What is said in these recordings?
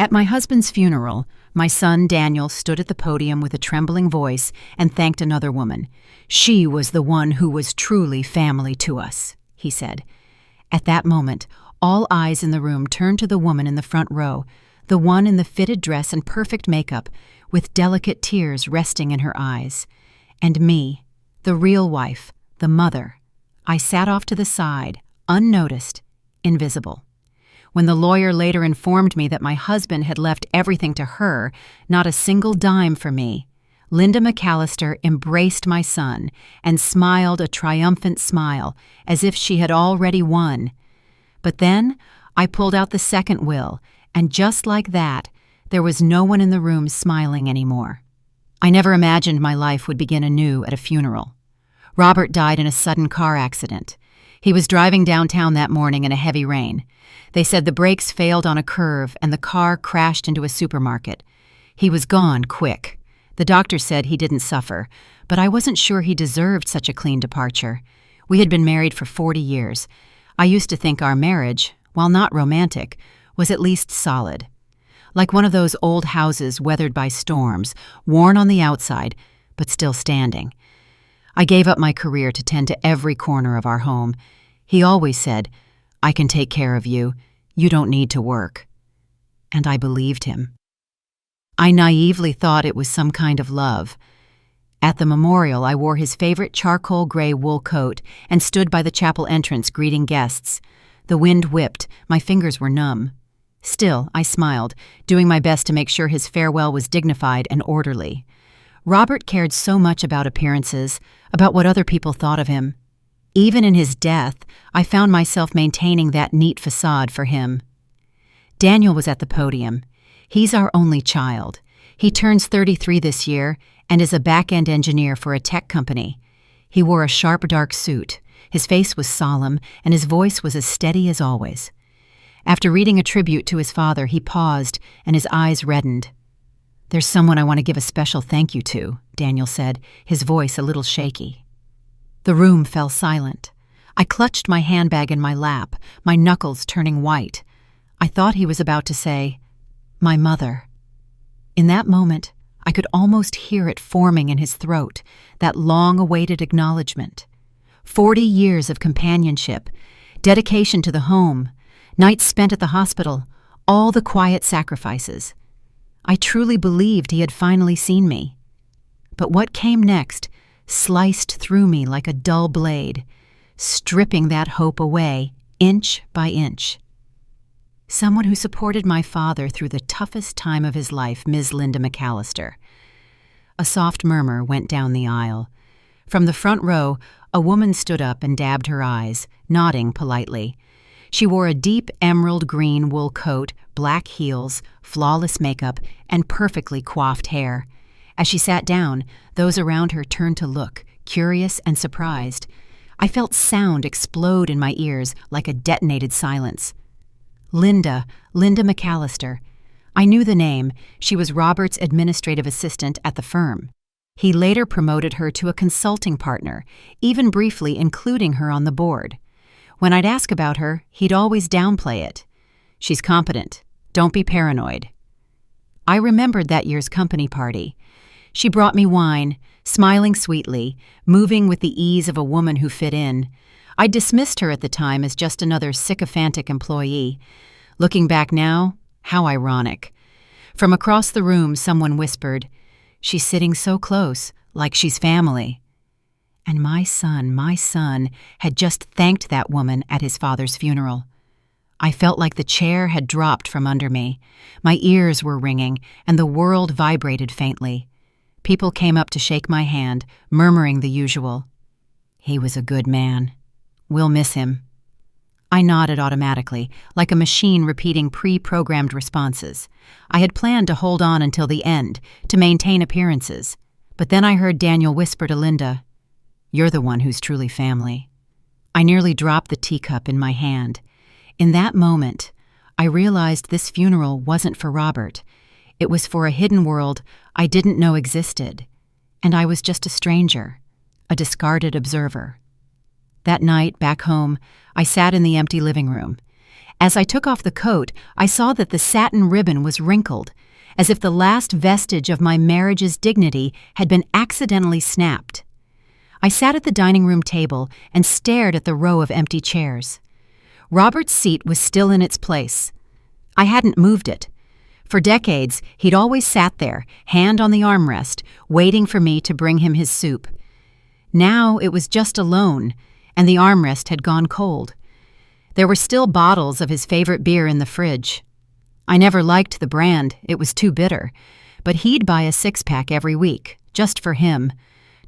At my husband's funeral, my son Daniel stood at the podium with a trembling voice and thanked another woman. "She was the one who was truly family to us," he said. At that moment, all eyes in the room turned to the woman in the front row, the one in the fitted dress and perfect makeup, with delicate tears resting in her eyes. And me, the real wife, the mother. I sat off to the side, unnoticed, invisible. When the lawyer later informed me that my husband had left everything to her, not a single dime for me, Linda McAllister embraced my son and smiled a triumphant smile, as if she had already won. But then I pulled out the second will, and just like that, there was no one in the room smiling anymore. I never imagined my life would begin anew at a funeral. Robert died in a sudden car accident. He was driving downtown that morning in a heavy rain. They said the brakes failed on a curve and the car crashed into a supermarket. He was gone quick. The doctor said he didn't suffer, but I wasn't sure he deserved such a clean departure. We had been married for 40 years. I used to think our marriage, while not romantic, was at least solid. Like one of those old houses weathered by storms, worn on the outside, but still standing. I gave up my career to tend to every corner of our home. He always said, "I can take care of you. You don't need to work." And I believed him. I naively thought it was some kind of love. At the memorial, I wore his favorite charcoal gray wool coat and stood by the chapel entrance greeting guests. The wind whipped, my fingers were numb. Still, I smiled, doing my best to make sure his farewell was dignified and orderly. Robert cared so much about appearances, about what other people thought of him. Even in his death, I found myself maintaining that neat facade for him. Daniel was at the podium. He's our only child. He turns 33 this year and is a back-end engineer for a tech company. He wore a sharp, dark suit. His face was solemn, and his voice was as steady as always. After reading a tribute to his father, he paused, and his eyes reddened. "There's someone I want to give a special thank you to," Daniel said, his voice a little shaky. The room fell silent. I clutched my handbag in my lap, my knuckles turning white. I thought he was about to say, "My mother." In that moment, I could almost hear it forming in his throat, that long-awaited acknowledgement. 40 years of companionship, dedication to the home, nights spent at the hospital, all the quiet sacrifices. I truly believed he had finally seen me. But what came next sliced through me like a dull blade, stripping that hope away inch by inch. Someone who supported my father through the toughest time of his life, Ms. Linda McAllister. A soft murmur went down the aisle. From the front row, a woman stood up and dabbed her eyes, nodding politely. She wore a deep emerald green wool coat, black heels, flawless makeup, and perfectly coiffed hair. As she sat down, those around her turned to look, curious and surprised. I felt sound explode in my ears like a detonated silence. Linda McAllister. I knew the name. She was Robert's administrative assistant at the firm. He later promoted her to a consulting partner, even briefly including her on the board. When I'd ask about her, he'd always downplay it. "She's competent. Don't be paranoid." I remembered that year's company party. She brought me wine, smiling sweetly, moving with the ease of a woman who fit in. I dismissed her at the time as just another sycophantic employee. Looking back now, how ironic. From across the room, someone whispered, "She's sitting so close, like she's family." And my son had just thanked that woman at his father's funeral. I felt like the chair had dropped from under me. My ears were ringing, and the world vibrated faintly. People came up to shake my hand, murmuring the usual. "He was a good man. We'll miss him." I nodded automatically, like a machine repeating pre-programmed responses. I had planned to hold on until the end, to maintain appearances. But then I heard Daniel whisper to Linda, "You're the one who's truly family." I nearly dropped the teacup in my hand. In that moment, I realized this funeral wasn't for Robert. It was for a hidden world I didn't know existed, and I was just a stranger, a discarded observer. That night, back home, I sat in the empty living room. As I took off the coat, I saw that the satin ribbon was wrinkled, as if the last vestige of my marriage's dignity had been accidentally snapped. I sat at the dining room table and stared at the row of empty chairs. Robert's seat was still in its place. I hadn't moved it. For decades, he'd always sat there, hand on the armrest, waiting for me to bring him his soup. Now it was just alone, and the armrest had gone cold. There were still bottles of his favorite beer in the fridge. I never liked the brand, it was too bitter, but he'd buy a six-pack every week, just for him.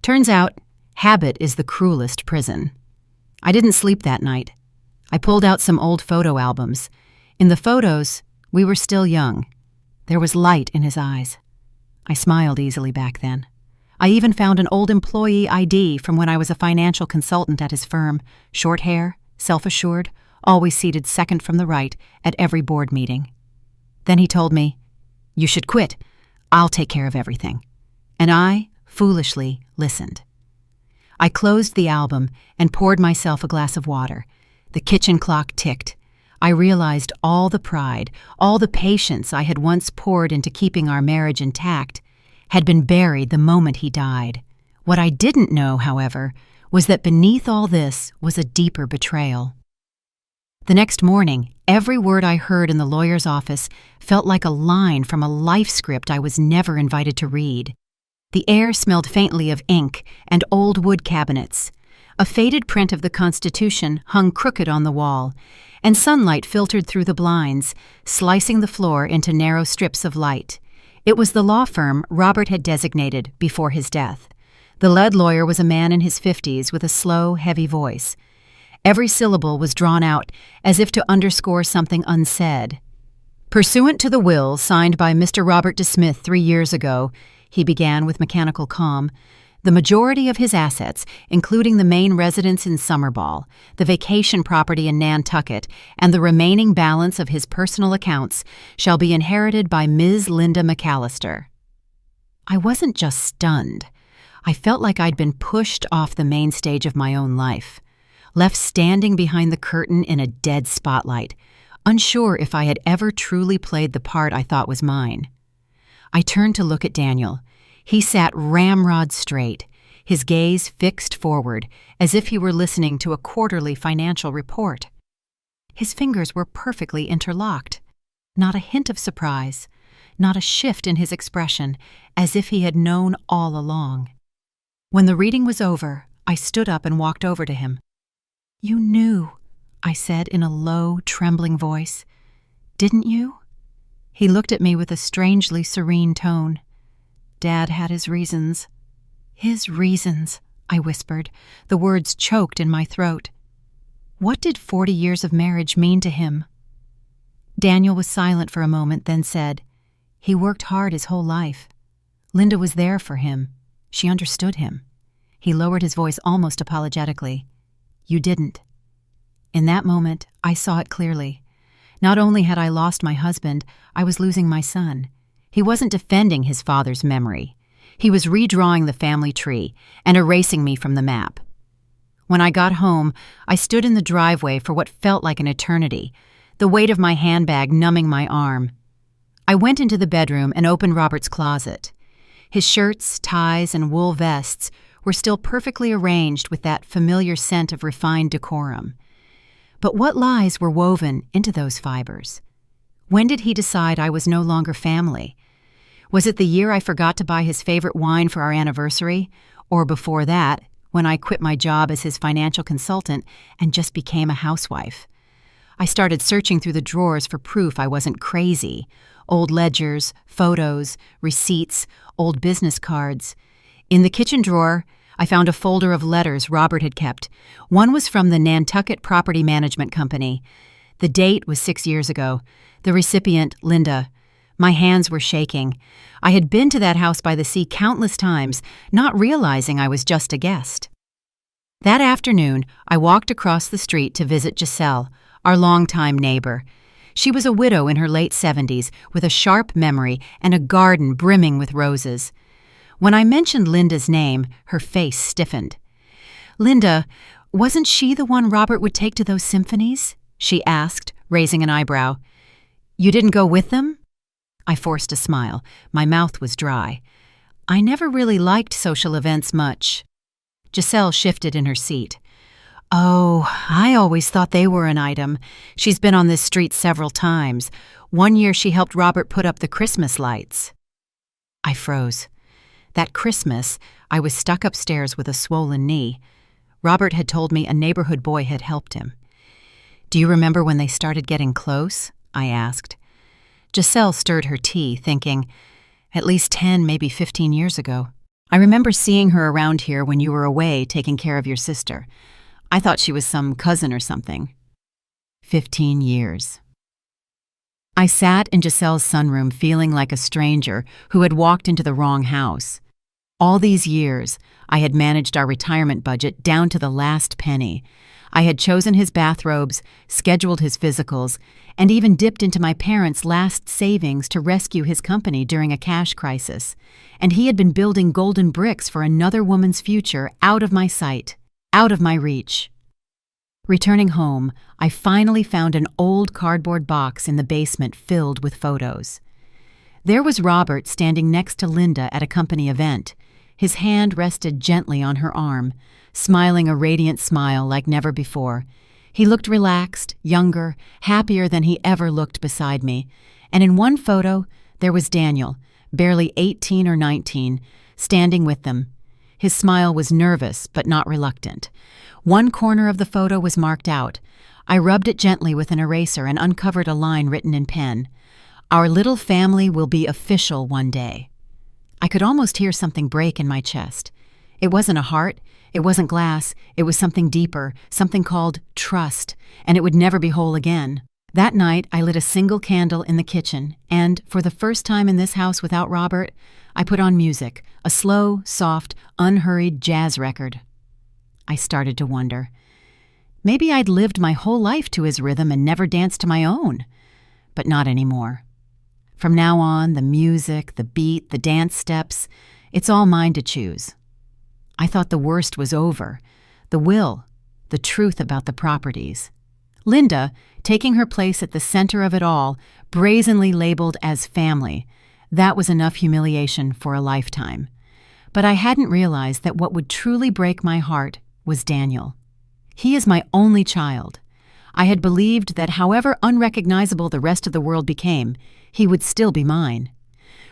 Turns out, habit is the cruelest prison. I didn't sleep that night. I pulled out some old photo albums. In the photos, we were still young. There was light in his eyes. I smiled easily back then. I even found an old employee ID from when I was a financial consultant at his firm. Short hair, self-assured, always seated second from the right at every board meeting. Then he told me, "You should quit. I'll take care of everything." And I, foolishly, listened. I closed the album and poured myself a glass of water. The kitchen clock ticked. I realized all the pride, all the patience I had once poured into keeping our marriage intact had been buried the moment he died. What I didn't know, however, was that beneath all this was a deeper betrayal. The next morning, every word I heard in the lawyer's office felt like a line from a life script I was never invited to read. The air smelled faintly of ink and old wood cabinets. A faded print of the Constitution hung crooked on the wall, and sunlight filtered through the blinds, slicing the floor into narrow strips of light. It was the law firm Robert had designated before his death. The lead lawyer was a man in his 50s with a slow, heavy voice. Every syllable was drawn out as if to underscore something unsaid. "Pursuant to the will signed by Mr. Robert De Smith 3 years ago," he began with mechanical calm, "the majority of his assets, including the main residence in Summerball, the vacation property in Nantucket, and the remaining balance of his personal accounts, shall be inherited by Ms. Linda McAllister." I wasn't just stunned. I felt like I'd been pushed off the main stage of my own life, left standing behind the curtain in a dead spotlight, unsure if I had ever truly played the part I thought was mine. I turned to look at Daniel. He sat ramrod straight, his gaze fixed forward, as if he were listening to a quarterly financial report. His fingers were perfectly interlocked. Not a hint of surprise, not a shift in his expression, as if he had known all along. When the reading was over, I stood up and walked over to him. "You knew," I said in a low, trembling voice. "Didn't you?" He looked at me with a strangely serene tone. "Dad had his reasons." "His reasons," I whispered, the words choked in my throat. What did 40 years of marriage mean to him? Daniel was silent for a moment, then said, "He worked hard his whole life. Linda was there for him. She understood him." He lowered his voice almost apologetically. "You didn't." In that moment, I saw it clearly. Not only had I lost my husband, I was losing my son. He wasn't defending his father's memory. He was redrawing the family tree and erasing me from the map. When I got home, I stood in the driveway for what felt like an eternity, the weight of my handbag numbing my arm. I went into the bedroom and opened Robert's closet. His shirts, ties, and wool vests were still perfectly arranged with that familiar scent of refined decorum. But what lies were woven into those fibers? When did he decide I was no longer family? Was it the year I forgot to buy his favorite wine for our anniversary? Or before that, when I quit my job as his financial consultant and just became a housewife? I started searching through the drawers for proof I wasn't crazy. Old ledgers, photos, receipts, old business cards. In the kitchen drawer, I found a folder of letters Robert had kept. One was from the Nantucket Property Management Company. The date was 6 years ago. The recipient, Linda. My hands were shaking. I had been to that house by the sea countless times, not realizing I was just a guest. That afternoon, I walked across the street to visit Giselle, our longtime neighbor. She was a widow in her late 70s, with a sharp memory and a garden brimming with roses. When I mentioned Linda's name, her face stiffened. "Linda, wasn't she the one Robert would take to those symphonies?" she asked, raising an eyebrow. You didn't go with them? I forced a smile. My mouth was dry. I never really liked social events much. Giselle shifted in her seat. Oh, I always thought they were an item. She's been on this street several times. One year she helped Robert put up the Christmas lights. I froze. That Christmas, I was stuck upstairs with a swollen knee. Robert had told me a neighborhood boy had helped him. Do you remember when they started getting close? I asked. Giselle stirred her tea, thinking, at least 10, maybe 15 years ago. I remember seeing her around here when you were away taking care of your sister. I thought she was some cousin or something. 15 years. I sat in Giselle's sunroom feeling like a stranger who had walked into the wrong house. All these years, I had managed our retirement budget down to the last penny. I had chosen his bathrobes, scheduled his physicals, and even dipped into my parents' last savings to rescue his company during a cash crisis. And he had been building golden bricks for another woman's future out of my sight, out of my reach. Returning home, I finally found an old cardboard box in the basement filled with photos. There was Robert standing next to Linda at a company event. His hand rested gently on her arm, smiling a radiant smile like never before. He looked relaxed, younger, happier than he ever looked beside me. And in one photo, there was Daniel, barely 18 or 19, standing with them. His smile was nervous but not reluctant. One corner of the photo was marked out. I rubbed it gently with an eraser and uncovered a line written in pen. Our little family will be official one day. I could almost hear something break in my chest. It wasn't a heart, it wasn't glass, it was something deeper, something called trust, and it would never be whole again. That night, I lit a single candle in the kitchen, and, for the first time in this house without Robert, I put on music, a slow, soft, unhurried jazz record. I started to wonder. Maybe I'd lived my whole life to his rhythm and never danced to my own. But not anymore. From now on, the music, the beat, the dance steps, it's all mine to choose. I thought the worst was over. The will, the truth about the properties. Linda, taking her place at the center of it all, brazenly labeled as family. That was enough humiliation for a lifetime. But I hadn't realized that what would truly break my heart was Daniel. He is my only child. I had believed that however unrecognizable the rest of the world became, he would still be mine.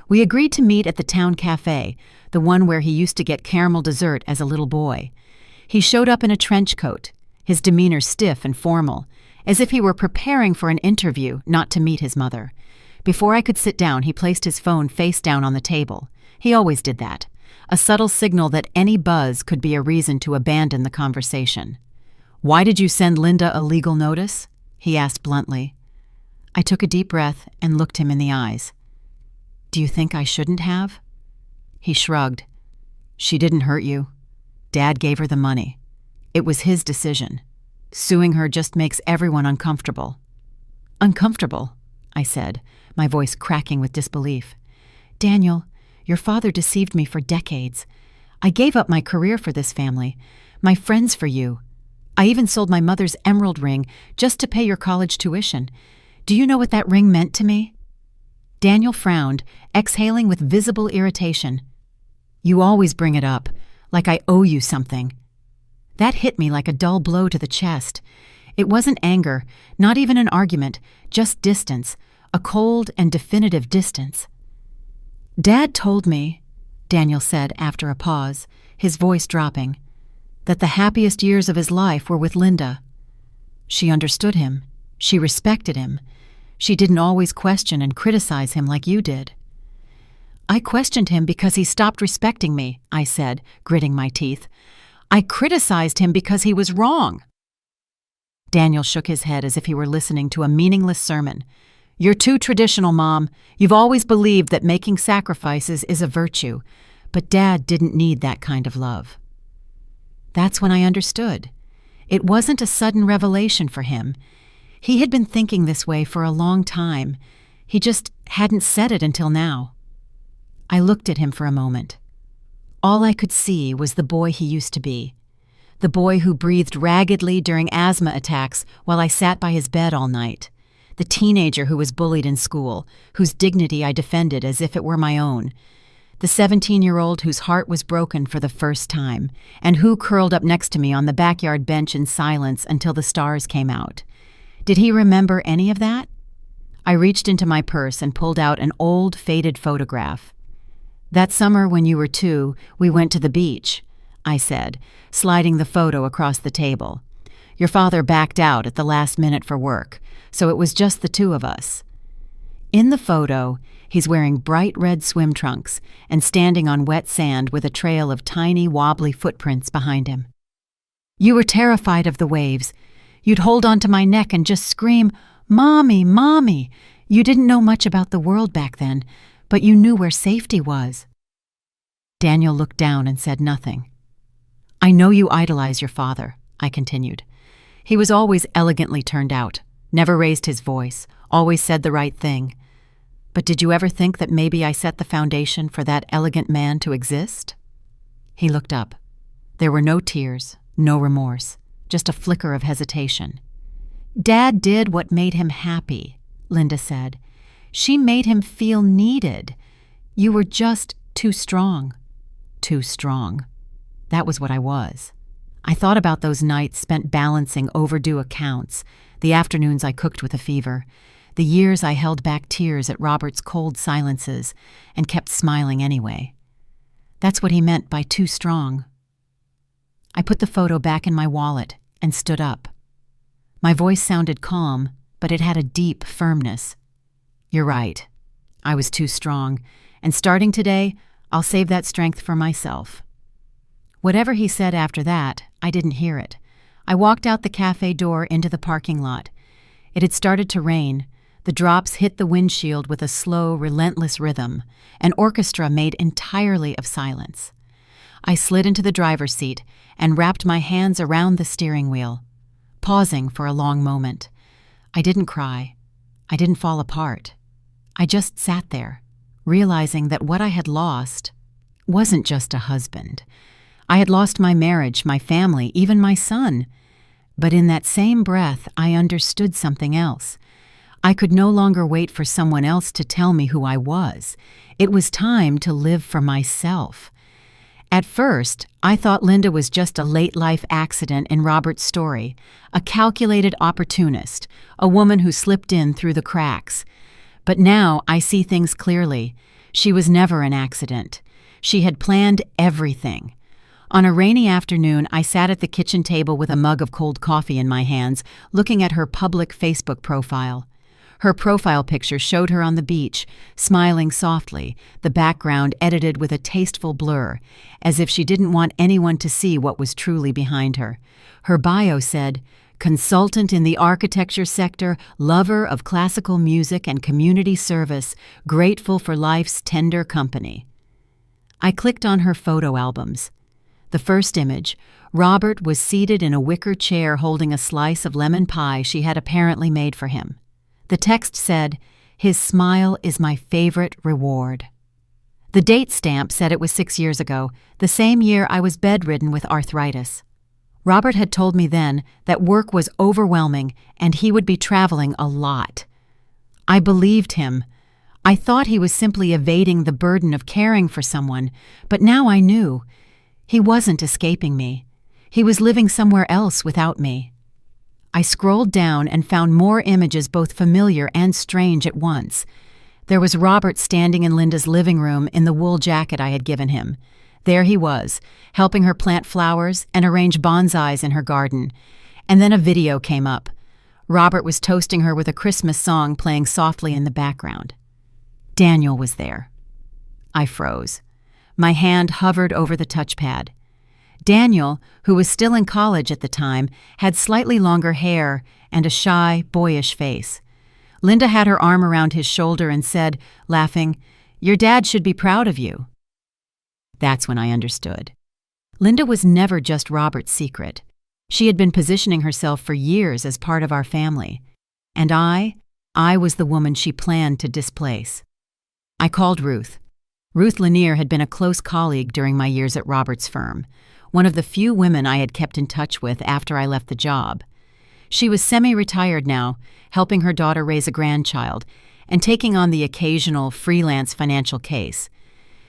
We agreed to meet at the town cafe, the one where he used to get caramel dessert as a little boy. He showed up in a trench coat, his demeanor stiff and formal, as if he were preparing for an interview, not to meet his mother. Before I could sit down, he placed his phone face down on the table. He always did that, a subtle signal that any buzz could be a reason to abandon the conversation. "Why did you send Linda a legal notice?" he asked bluntly. I took a deep breath and looked him in the eyes. "Do you think I shouldn't have?" He shrugged. "She didn't hurt you. Dad gave her the money. It was his decision. Suing her just makes everyone uncomfortable." "Uncomfortable?" I said, my voice cracking with disbelief. "Daniel, your father deceived me for decades. I gave up my career for this family, my friends for you. I even sold my mother's emerald ring just to pay your college tuition. Do you know what that ring meant to me?" Daniel frowned, exhaling with visible irritation. "You always bring it up, like I owe you something." That hit me like a dull blow to the chest. It wasn't anger, not even an argument, just distance, a cold and definitive distance. "Dad told me," Daniel said after a pause, his voice dropping, "that the happiest years of his life were with Linda. She understood him. She respected him. She didn't always question and criticize him like you did." "I questioned him because he stopped respecting me," I said, gritting my teeth. "I criticized him because he was wrong." Daniel shook his head as if he were listening to a meaningless sermon. "You're too traditional, Mom. You've always believed that making sacrifices is a virtue, but Dad didn't need that kind of love." That's when I understood. It wasn't a sudden revelation for him. He had been thinking this way for a long time. He just hadn't said it until now. I looked at him for a moment. All I could see was the boy he used to be. The boy who breathed raggedly during asthma attacks while I sat by his bed all night. the teenager who was bullied in school, whose dignity I defended as if it were my own, the 17-year-old whose heart was broken for the first time, and who curled up next to me on the backyard bench in silence until the stars came out. Did he remember any of that? I reached into my purse and pulled out an old, faded photograph. "That summer when you were 2, we went to the beach," I said, sliding the photo across the table. "Your father backed out at the last minute for work, so it was just the 2 of us." In the photo, he's wearing bright red swim trunks and standing on wet sand with a trail of tiny, wobbly footprints behind him. "You were terrified of the waves. You'd hold onto my neck and just scream, 'Mommy, Mommy!' You didn't know much about the world back then, but you knew where safety was." Daniel looked down and said nothing. "I know you idolize your father," I continued. "He was always elegantly turned out, never raised his voice, always said the right thing. But did you ever think that maybe I set the foundation for that elegant man to exist?" He looked up. There were no tears, no remorse, just a flicker of hesitation. "Dad did what made him happy," Linda said. "She made him feel needed. You were just too strong." Too strong. That was what I was. I thought about those nights spent balancing overdue accounts, the afternoons I cooked with a fever, the years I held back tears at Robert's cold silences and kept smiling anyway. That's what he meant by too strong. I put the photo back in my wallet and stood up. My voice sounded calm, but it had a deep firmness. "You're right. I was too strong, and starting today, I'll save that strength for myself." Whatever he said after that, I didn't hear it. I walked out the cafe door into the parking lot. It had started to rain. The drops hit the windshield with a slow, relentless rhythm, an orchestra made entirely of silence. I slid into the driver's seat and wrapped my hands around the steering wheel, pausing for a long moment. I didn't cry. I didn't fall apart. I just sat there, realizing that what I had lost wasn't just a husband. I had lost my marriage, my family, even my son. But in that same breath, I understood something else. I could no longer wait for someone else to tell me who I was. It was time to live for myself. At first, I thought Linda was just a late-life accident in Robert's story, a calculated opportunist, a woman who slipped in through the cracks. But now I see things clearly. She was never an accident. She had planned everything. On a rainy afternoon, I sat at the kitchen table with a mug of cold coffee in my hands, looking at her public Facebook profile. Her profile picture showed her on the beach, smiling softly, the background edited with a tasteful blur, as if she didn't want anyone to see what was truly behind her. Her bio said, "Consultant in the architecture sector, lover of classical music and community service, grateful for life's tender company." I clicked on her photo albums. The first image, Robert was seated in a wicker chair holding a slice of lemon pie she had apparently made for him. The text said, "His smile is my favorite reward." The date stamp said it was 6 years ago, the same year I was bedridden with arthritis. Robert had told me then that work was overwhelming and he would be traveling a lot. I believed him. I thought he was simply evading the burden of caring for someone, but now I knew. He wasn't escaping me. He was living somewhere else without me. I scrolled down and found more images both familiar and strange at once. There was Robert standing in Linda's living room in the wool jacket I had given him. There he was, helping her plant flowers and arrange bonsais in her garden. And then a video came up. Robert was toasting her with a Christmas song playing softly in the background. Daniel was there. I froze. My hand hovered over the touchpad. Daniel, who was still in college at the time, had slightly longer hair and a shy, boyish face. Linda had her arm around his shoulder and said, laughing, "Your dad should be proud of you." That's when I understood. Linda was never just Robert's secret. She had been positioning herself for years as part of our family. And I was the woman she planned to displace. I called Ruth. Ruth Lanier had been a close colleague during my years at Robert's firm, one of the few women I had kept in touch with after I left the job. She was semi-retired now, helping her daughter raise a grandchild, and taking on the occasional freelance financial case.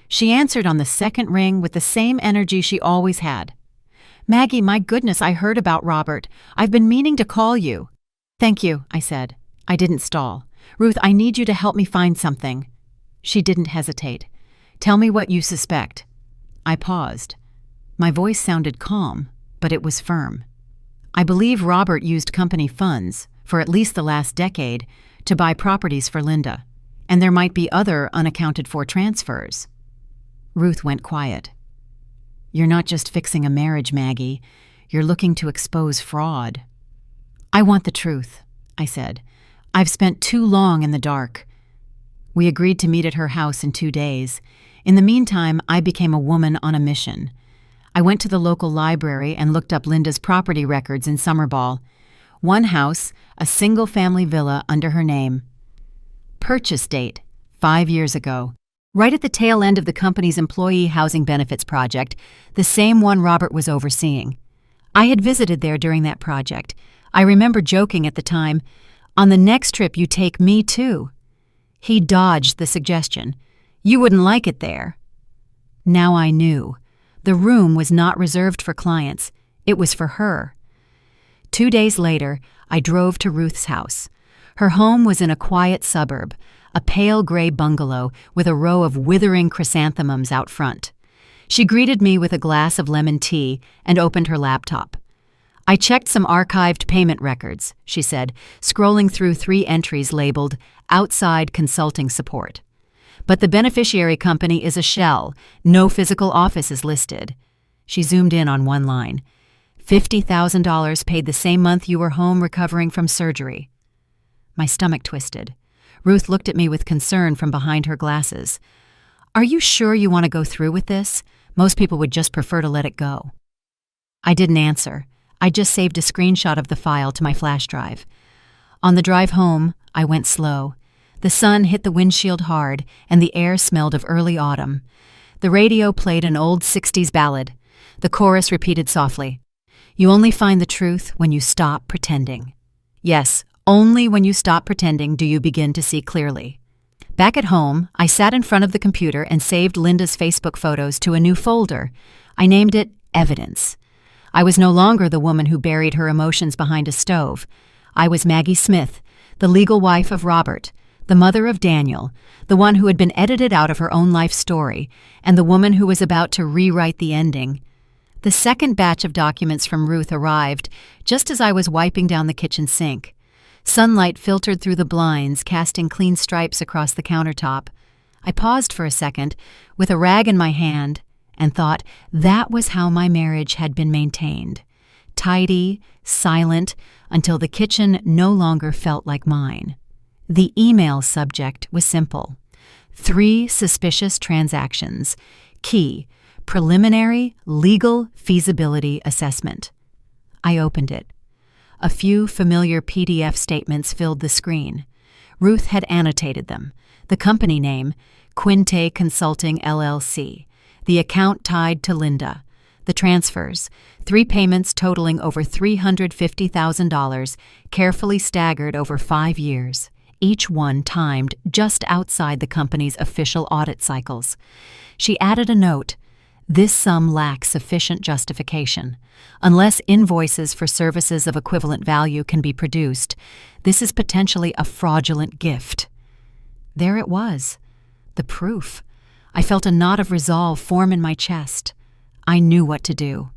She answered on the second ring with the same energy she always had. "Maggie, my goodness, I heard about Robert. I've been meaning to call you." "Thank you," I said. I didn't stall. "Ruth, I need you to help me find something." She didn't hesitate. "Tell me what you suspect." I paused. My voice sounded calm, but it was firm. "I believe Robert used company funds, for at least the last decade, to buy properties for Linda, and there might be other unaccounted-for transfers." Ruth went quiet. "You're not just fixing a marriage, Maggie. You're looking to expose fraud." "I want the truth," I said. "I've spent too long in the dark." We agreed to meet at her house in 2 days. In the meantime, I became a woman on a mission. I went to the local library and looked up Linda's property records in Summerball. One house, a single-family villa under her name. Purchase date, 5 years ago. Right at the tail end of the company's employee housing benefits project, the same one Robert was overseeing. I had visited there during that project. I remember joking at the time, "On the next trip you take me too." He dodged the suggestion. "You wouldn't like it there." Now I knew. The room was not reserved for clients. It was for her. 2 days later, I drove to Ruth's house. Her home was in a quiet suburb, a pale gray bungalow with a row of withering chrysanthemums out front. She greeted me with a glass of lemon tea and opened her laptop. "I checked some archived payment records," she said, scrolling through 3 entries labeled "Outside Consulting Support." "But the beneficiary company is a shell. No physical office is listed." She zoomed in on one line. $50,000 paid the same month you were home recovering from surgery. My stomach twisted. Ruth looked at me with concern from behind her glasses. "Are you sure you want to go through with this? Most people would just prefer to let it go." I didn't answer. I just saved a screenshot of the file to my flash drive. On the drive home, I went slow. The sun hit the windshield hard, and the air smelled of early autumn. The radio played an old 60s ballad. The chorus repeated softly, "You only find the truth when you stop pretending." Yes, only when you stop pretending do you begin to see clearly. Back at home, I sat in front of the computer and saved Linda's Facebook photos to a new folder. I named it Evidence. I was no longer the woman who buried her emotions behind a stove. I was Maggie Smith, the legal wife of Robert, the mother of Daniel, the one who had been edited out of her own life story, and the woman who was about to rewrite the ending. The second batch of documents from Ruth arrived just as I was wiping down the kitchen sink. Sunlight filtered through the blinds, casting clean stripes across the countertop. I paused for a second, with a rag in my hand, and thought that was how my marriage had been maintained. Tidy, silent, until the kitchen no longer felt like mine. The email subject was simple. 3 suspicious transactions. Key, preliminary legal feasibility assessment. I opened it. A few familiar PDF statements filled the screen. Ruth had annotated them. The company name, Quinte Consulting LLC. The account tied to Linda. The transfers, 3 payments totaling over $350,000, carefully staggered over 5 years, each one timed just outside the company's official audit cycles. She added a note. This sum lacks sufficient justification. Unless invoices for services of equivalent value can be produced, this is potentially a fraudulent gift. There it was. The proof. I felt a knot of resolve form in my chest. I knew what to do.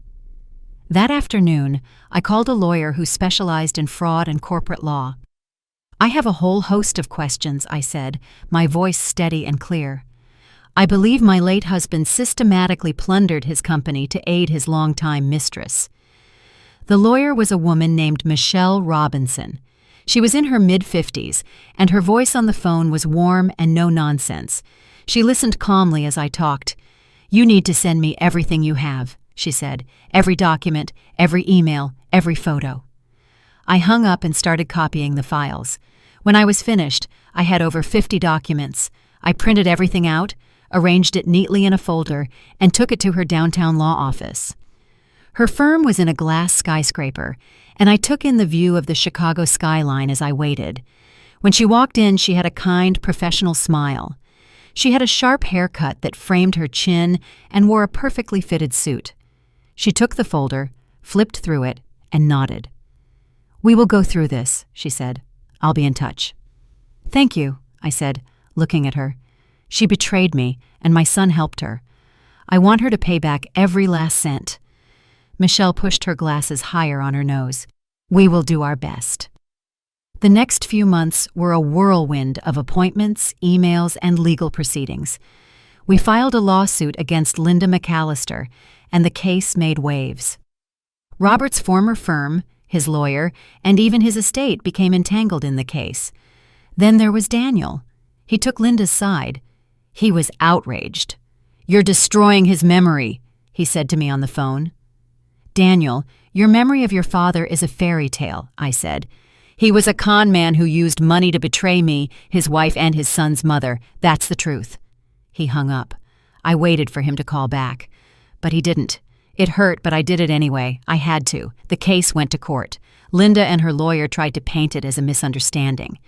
That afternoon, I called a lawyer who specialized in fraud and corporate law. "I have a whole host of questions," I said, my voice steady and clear. "I believe my late husband systematically plundered his company to aid his longtime mistress." The lawyer was a woman named Michelle Robinson. She was in her mid-50s, and her voice on the phone was warm and no nonsense. She listened calmly as I talked. "You need to send me everything you have," she said. "Every document, every email, every photo." I hung up and started copying the files. When I was finished, I had over 50 documents. I printed everything out, arranged it neatly in a folder, and took it to her downtown law office. Her firm was in a glass skyscraper, and I took in the view of the Chicago skyline as I waited. When she walked in, she had a kind, professional smile. She had a sharp haircut that framed her chin and wore a perfectly fitted suit. She took the folder, flipped through it, and nodded. "We will go through this," she said. "I'll be in touch." "Thank you," I said, looking at her. She betrayed me, and my son helped her. I want her to pay back every last cent. Michelle pushed her glasses higher on her nose. "We will do our best." The next few months were a whirlwind of appointments, emails, and legal proceedings. We filed a lawsuit against Linda McAllister, and the case made waves. Robert's former firm, his lawyer, and even his estate became entangled in the case. Then there was Daniel. He took Linda's side. He was outraged. "You're destroying his memory," he said to me on the phone. "Daniel, your memory of your father is a fairy tale," I said. "He was a con man who used money to betray me, his wife, and his son's mother. That's the truth." He hung up. I waited for him to call back. But he didn't. It hurt, but I did it anyway. I had to. The case went to court. Linda and her lawyer tried to paint it as a misunderstanding.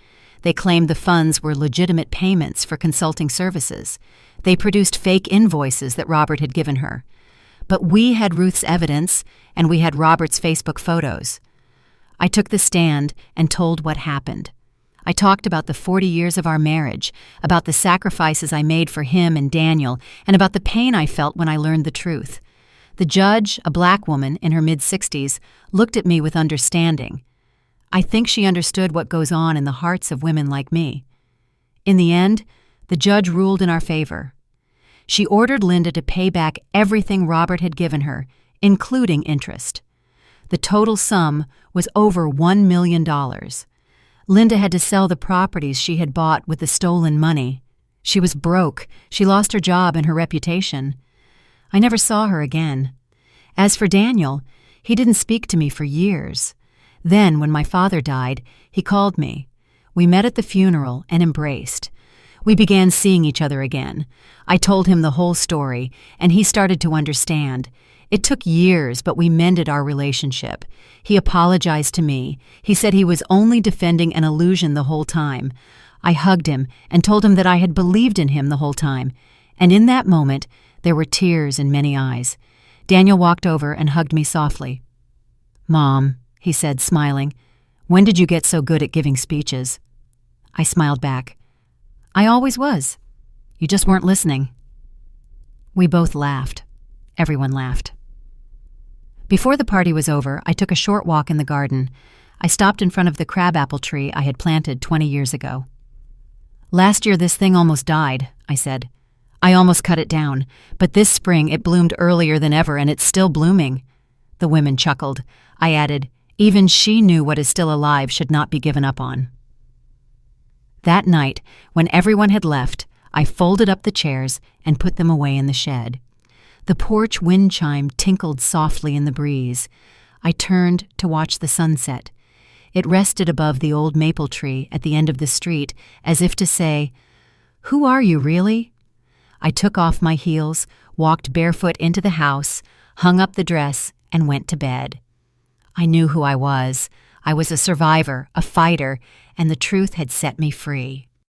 They claimed the funds were legitimate payments for consulting services. They produced fake invoices that Robert had given her. But we had Ruth's evidence, and we had Robert's Facebook photos. I took the stand and told what happened. I talked about the 40 years of our marriage, about the sacrifices I made for him and Daniel, and about the pain I felt when I learned the truth. The judge, a black woman in her mid-60s, looked at me with understanding. I think she understood what goes on in the hearts of women like me. In the end, the judge ruled in our favor. She ordered Linda to pay back everything Robert had given her, including interest. The total sum was over $1 million. Linda had to sell the properties she had bought with the stolen money. She was broke. She lost her job and her reputation. I never saw her again. As for Daniel, he didn't speak to me for years. Then, when my father died, he called me. We met at the funeral and embraced. We began seeing each other again. I told him the whole story, and he started to understand. It took years, but we mended our relationship. He apologized to me. He said he was only defending an illusion the whole time. I hugged him and told him that I had believed in him the whole time. And in that moment, there were tears in many eyes. Daniel walked over and hugged me softly. "Mom," he said, smiling, "when did you get so good at giving speeches?" I smiled back. "I always was. You just weren't listening." We both laughed. Everyone laughed. Before the party was over, I took a short walk in the garden. I stopped in front of the crabapple tree I had planted 20 years ago. "Last year this thing almost died," I said. "I almost cut it down, but this spring it bloomed earlier than ever and it's still blooming." The women chuckled. I added, "Even she knew what is still alive should not be given up on." That night, when everyone had left, I folded up the chairs and put them away in the shed. The porch wind chime tinkled softly in the breeze. I turned to watch the sunset. It rested above the old maple tree at the end of the street, as if to say, "Who are you, really?" I took off my heels, walked barefoot into the house, hung up the dress, and went to bed. I knew who I was. I was a survivor, a fighter, and the truth had set me free.